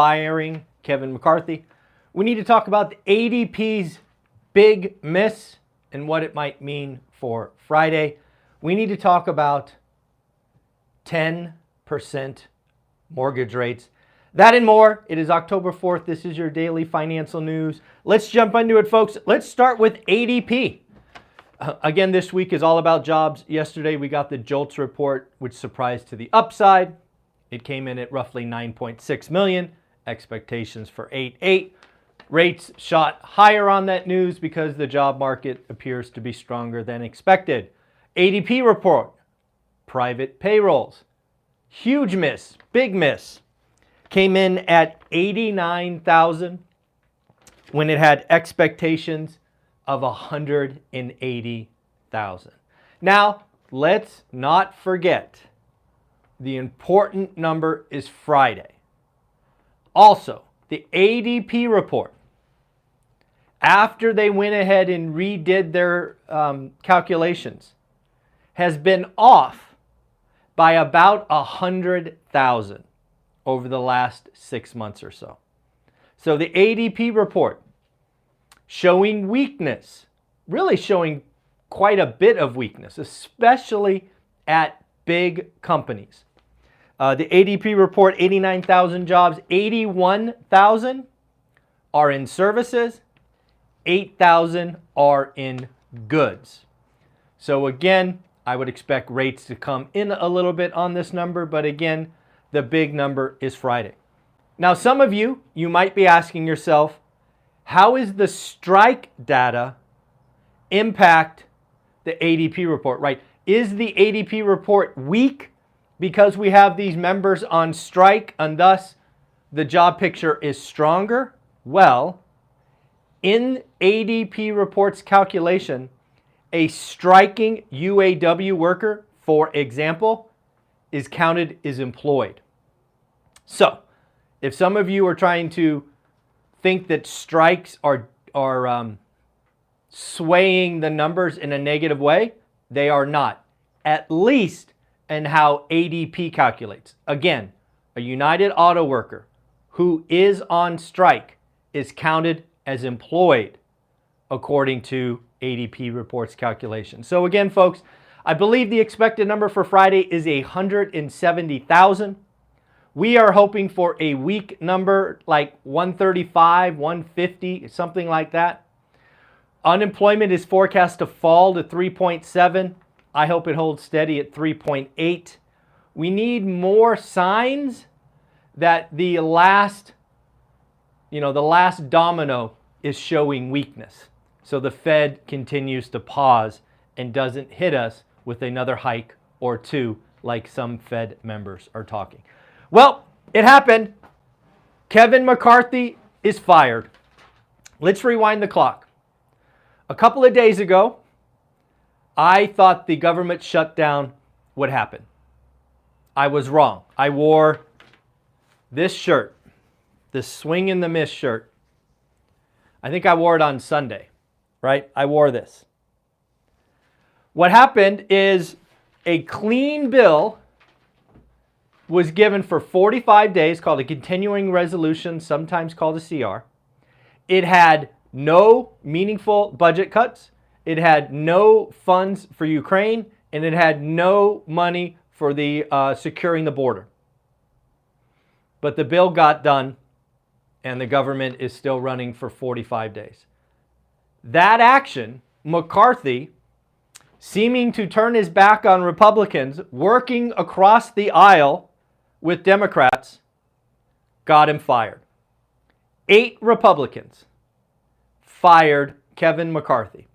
firing Kevin McCarthy. We need to talk about the ADP's big miss and what it might mean for Friday. We need to talk about 10% mortgage rates. That and more. It is October 4th. This is your daily financial news. Let's jump into it, folks. Let's start with ADP. Again, this week is all about jobs. Yesterday, we got the JOLTS report, which surprised to the upside. It came in at roughly 9.6 million. Expectations for 8.8. Rates shot higher on that news because the job market appears to be stronger than expected. ADP report. Private payrolls. Huge miss. Big miss. Came in at 89,000 when it had expectations of 180,000. Now, let's not forget the important number is Friday. Also, the ADP report, after they went ahead and redid their calculations, has been off by about 100,000 over the last 6 months or so. So the ADP report showing weakness, really showing quite a bit of weakness, especially at big companies. The ADP report, 89,000 jobs, 81,000 are in services, 8,000 are in goods. So again, I would expect rates to come in a little bit on this number, but again, the big number is Friday. Now, some of you might be asking yourself, how is the strike data impact the ADP report, right? Is the ADP report weak because we have these members on strike and thus the job picture is stronger? Well, in ADP report's calculation, a striking UAW worker, for example, is counted as employed. So, if some of you are trying to think that strikes are swaying the numbers in a negative way, they are not. At least in how ADP calculates. Again, a United Auto worker who is on strike is counted as employed according to ADP reports calculation. So again, folks, I believe the expected number for Friday is 170,000. We are hoping for a weak number like 135, 150, something like that. Unemployment is forecast to fall to 3.7. I hope it holds steady at 3.8. We need more signs that the last domino is showing weakness. So the Fed continues to pause and doesn't hit us with another hike or two like some Fed members are talking. Well, it happened. Kevin McCarthy is fired. Let's rewind the clock. A couple of days ago, I thought the government shutdown would happen. I was wrong. I wore this shirt, this Swing and the Miss shirt. I think I wore it on Sunday, right? I wore this. What happened is a clean bill was given for 45 days called a continuing resolution, sometimes called a CR. It had no meaningful budget cuts. It had no funds for Ukraine, and it had no money for the securing the border. But the bill got done, and the government is still running for 45 days. That action, McCarthy, seeming to turn his back on Republicans, working across the aisle with Democrats, got him fired. 8 Republicans fired Kevin McCarthy.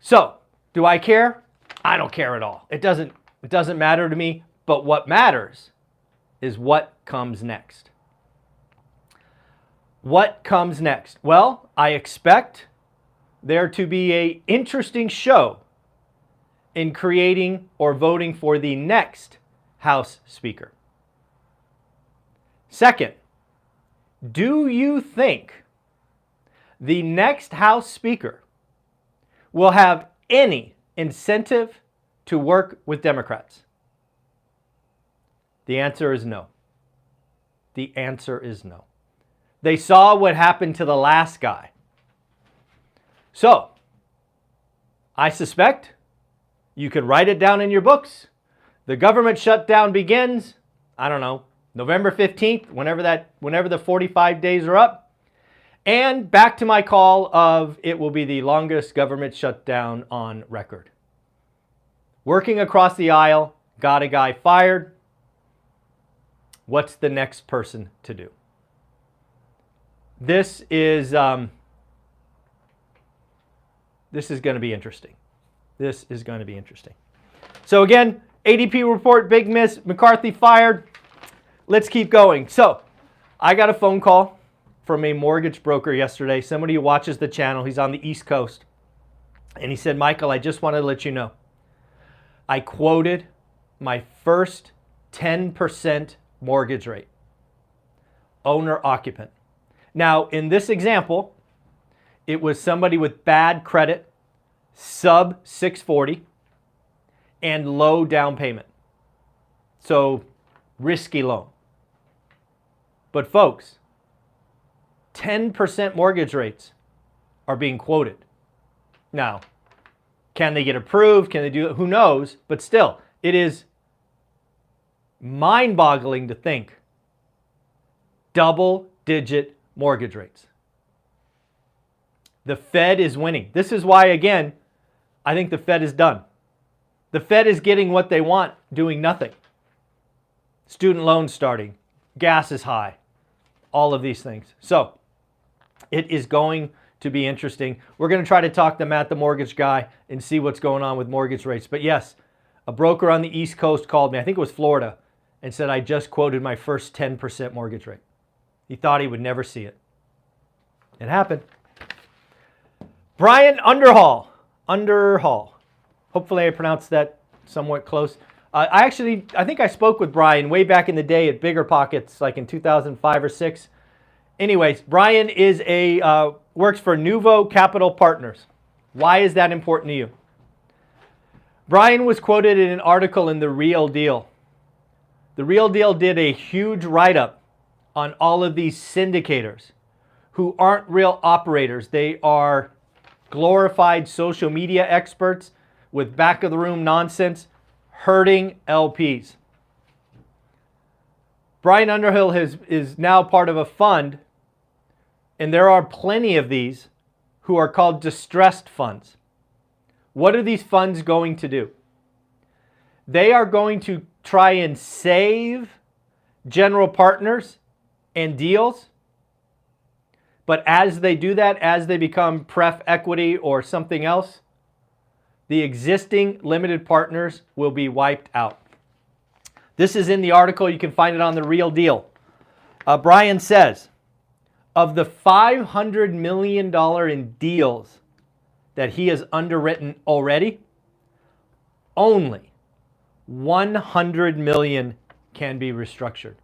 So, do I care? I don't care at all. It doesn't matter to me, but what matters is what comes next. What comes next? Well, I expect there to be an interesting show in creating or voting for the next House Speaker. Second, do you think the next House Speaker will have any incentive to work with Democrats? The answer is no. The answer is no. They saw what happened to the last guy. So, I suspect you could write it down in your books. The government shutdown begins, I don't know, November 15th, whenever the 45 days are up. And back to my call of it will be the longest government shutdown on record. Working across the aisle, got a guy fired. What's the next person to do? This is going to be interesting. This is going to be interesting. So again, ADP report, big miss, McCarthy fired. Let's keep going. So I got a phone call from a mortgage broker yesterday, somebody who watches the channel. He's on the East Coast. And he said, Michael, I just wanted to let you know, I quoted my first 10% mortgage rate, owner occupant. Now, in this example, it was somebody with bad credit, sub 640, and low down payment. So, risky loan. But folks, 10% mortgage rates are being quoted. Now, can they get approved? Can they do it? Who knows? But still, it is mind-boggling to think double-digit mortgage rates. The Fed is winning. This is why, again, I think the Fed is done. The Fed is getting what they want, doing nothing. Student loans starting. Gas is high. All of these things. So, it is going to be interesting. We're going to try to talk to Matt, the mortgage guy, and see what's going on with mortgage rates. But yes, a broker on the East Coast called me, I think it was Florida, and said I just quoted my first 10% mortgage rate. He thought he would never see it. It happened. Brian Underhill. Hopefully I pronounced that somewhat close. I think I spoke with Brian way back in the day at Bigger Pockets, like in 2005 or 6. Anyways, Brian is works for Nuvo Capital Partners. Why is that important to you? Brian was quoted in an article in The Real Deal. The Real Deal did a huge write-up on all of these syndicators who aren't real operators. They are glorified social media experts with back-of-the-room nonsense hurting LPs. Brian Underhill is now part of a fund, and there are plenty of these who are called distressed funds. What are these funds going to do? They are going to try and save general partners and deals, but as they do that, as they become pref equity or something else, the existing limited partners will be wiped out. This is in the article. You can find it on The Real Deal. Brian says, of the $500 million in deals that he has underwritten already, only $100 million can be restructured.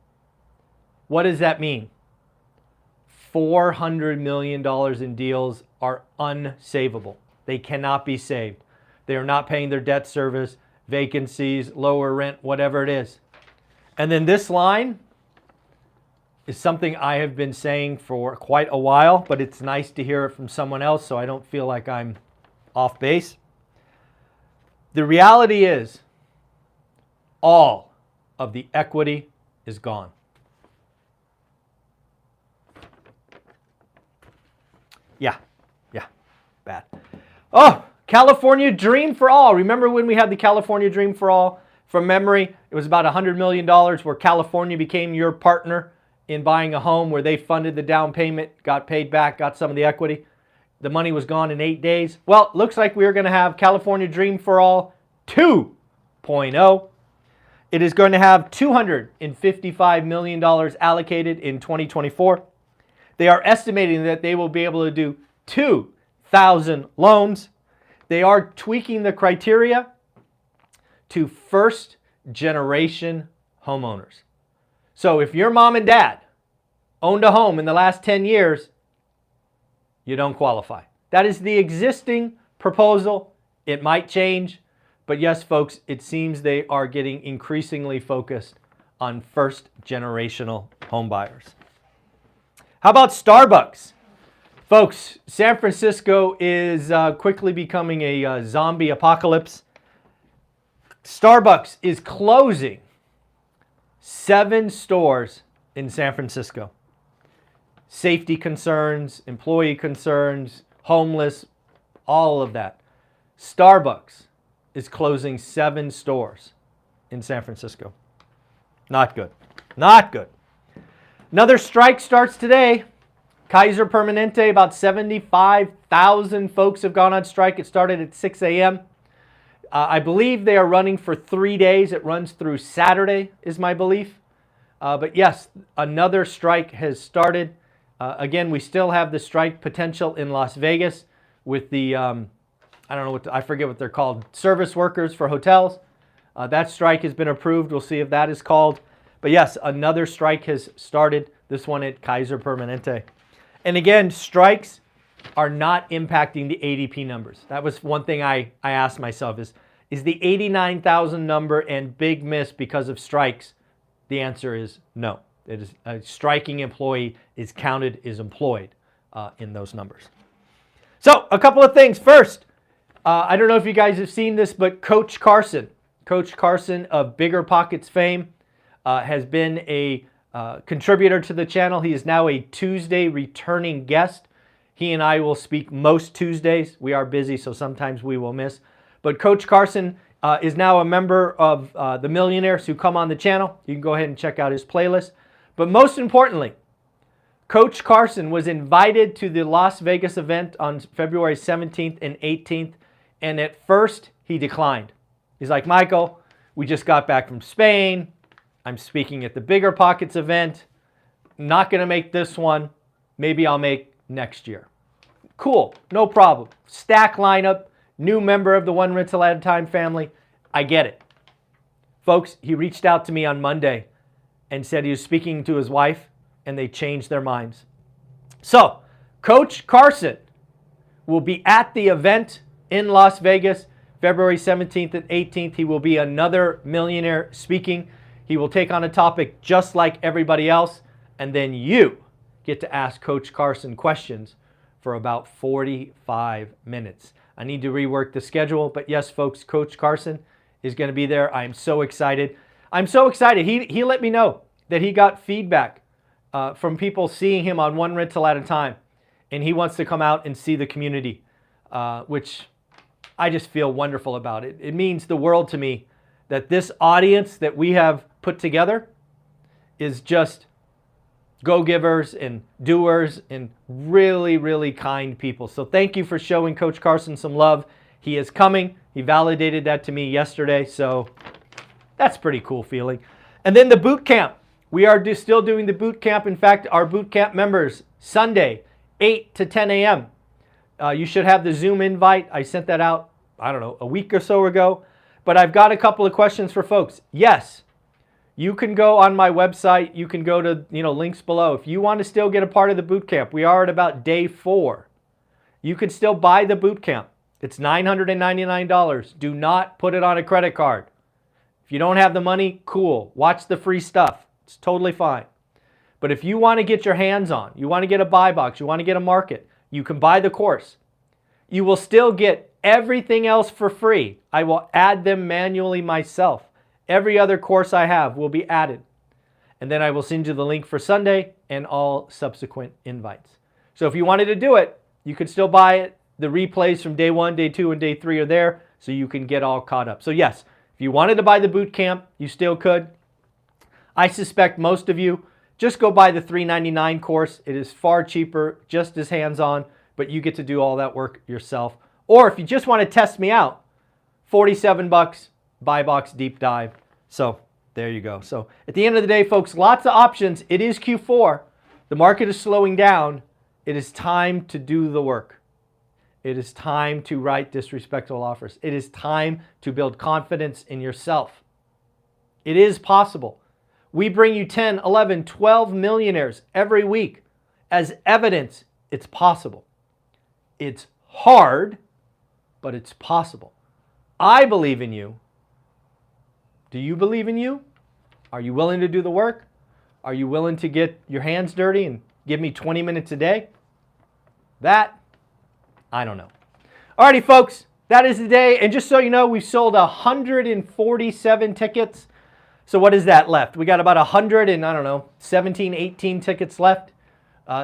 What does that mean? $400 million in deals are unsavable. They cannot be saved. They are not paying their debt service, vacancies, lower rent, whatever it is. And then this line is something I have been saying for quite a while, but it's nice to hear it from someone else so I don't feel like I'm off base. The reality is all of the equity is gone. Yeah, bad. Oh, California Dream for All. Remember when we had the California Dream for All? From memory, it was about $100 million where California became your partner in buying a home, where they funded the down payment, got paid back, got some of the equity. The money was gone in 8 days. Well, it looks like we're going to have California Dream for All 2.0. It is going to have $255 million allocated in 2024. They are estimating that they will be able to do 2,000 loans. They are tweaking the criteria to first-generation homeowners. So if your mom and dad owned a home in the last 10 years, you don't qualify. That is the existing proposal. It might change. But yes, folks, it seems they are getting increasingly focused on first-generational home buyers. How about Starbucks? Folks, San Francisco is quickly becoming a zombie apocalypse. Starbucks is closing 7 stores in San Francisco. Safety concerns, employee concerns, homeless, all of that. Starbucks is closing 7 stores in San Francisco. Not good. Not good. Another strike starts today. Kaiser Permanente, about 75,000 folks have gone on strike. It started at 6 a.m. I believe they are running for 3 days. It runs through Saturday, is my belief. But yes, another strike has started. Again, we still have the strike potential in Las Vegas with the, I don't know, I forget what they're called, service workers for hotels. That strike has been approved. We'll see if that is called. But yes, another strike has started, this one at Kaiser Permanente. And again, strikes are not impacting the ADP numbers. That was one thing I asked myself is the 89,000 number and big miss because of strikes? The answer is no. It is a striking employee is counted, is employed in those numbers. So a couple of things. First, I don't know if you guys have seen this, but Coach Carson of Bigger Pockets fame, has been a contributor to the channel. He is now a Tuesday returning guest. He and I will speak most Tuesdays. We are busy, so sometimes we will miss. But Coach Carson is now a member of the Millionaires who come on the channel. You can go ahead and check out his playlist. But most importantly, Coach Carson was invited to the Las Vegas event on February 17th and 18th, and at first he declined. He's like, Michael, we just got back from Spain. I'm speaking at the Bigger Pockets event. Not going to make this one. Maybe I'll make next year. Cool, no problem. Stack lineup, new member of the One Rental at a Time family. I get it. Folks, he reached out to me on Monday and said he was speaking to his wife and they changed their minds. So, Coach Carson will be at the event in Las Vegas, February 17th and 18th. He will be another millionaire speaking. He will take on a topic just like everybody else, and then you get to ask Coach Carson questions for about 45 minutes. I need to rework the schedule, but yes, folks, Coach Carson is going to be there. I'm so excited. I'm so excited. He let me know that he got feedback from people seeing him on One Rental at a Time, and he wants to come out and see the community, which I just feel wonderful about it. It means the world to me that this audience that we have put together is just go-givers and doers and really, really kind people. So thank you for showing Coach Carson some love. He is coming. He validated that to me yesterday, so that's pretty cool feeling. And then the boot camp. We are still doing the boot camp. In fact, our boot camp members, Sunday, 8 to 10 a.m. You should have the Zoom invite. I sent that out, I don't know, a week or so ago. But I've got a couple of questions for folks. Yes, you can go on my website. You can go to links below. If you want to still get a part of the boot camp, we are at about day 4. You can still buy the boot camp. It's $999. Do not put it on a credit card. If you don't have the money, cool. Watch the free stuff. It's totally fine. But if you want to get your hands on, you want to get a buy box, you want to get a market, you can buy the course. You will still get everything else for free. I will add them manually myself. Every other course I have will be added. And then I will send you the link for Sunday and all subsequent invites. So if you wanted to do it, you could still buy it. The replays from day 1, day 2, and day 3 are there, so you can get all caught up. So yes, if you wanted to buy the boot camp, you still could. I suspect most of you just go buy the $399 course. It is far cheaper, just as hands-on, but you get to do all that work yourself. Or if you just want to test me out, $47, buy box deep dive. So there you go. So at the end of the day, folks, lots of options. It is Q4. The market is slowing down. It is time to do the work. It is time to write disrespectful offers. It is time to build confidence in yourself. It is possible. We bring you 10, 11, 12 millionaires every week as evidence it's possible. It's hard, but it's possible. I believe in you. Do you believe in you? Are you willing to do the work? Are you willing to get your hands dirty and give me 20 minutes a day? That, I don't know. Alrighty, folks, that is the day. And just so you know, we've sold 147 tickets. So what is that left? We got about 100 and, I don't know, 17, 18 tickets left.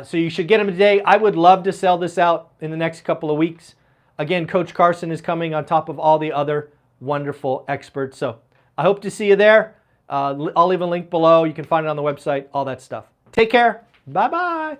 So you should get them today. I would love to sell this out in the next couple of weeks. Again, Coach Carson is coming on top of all the other wonderful experts. So I hope to see you there. I'll leave a link below. You can find it on the website, all that stuff. Take care. Bye-bye.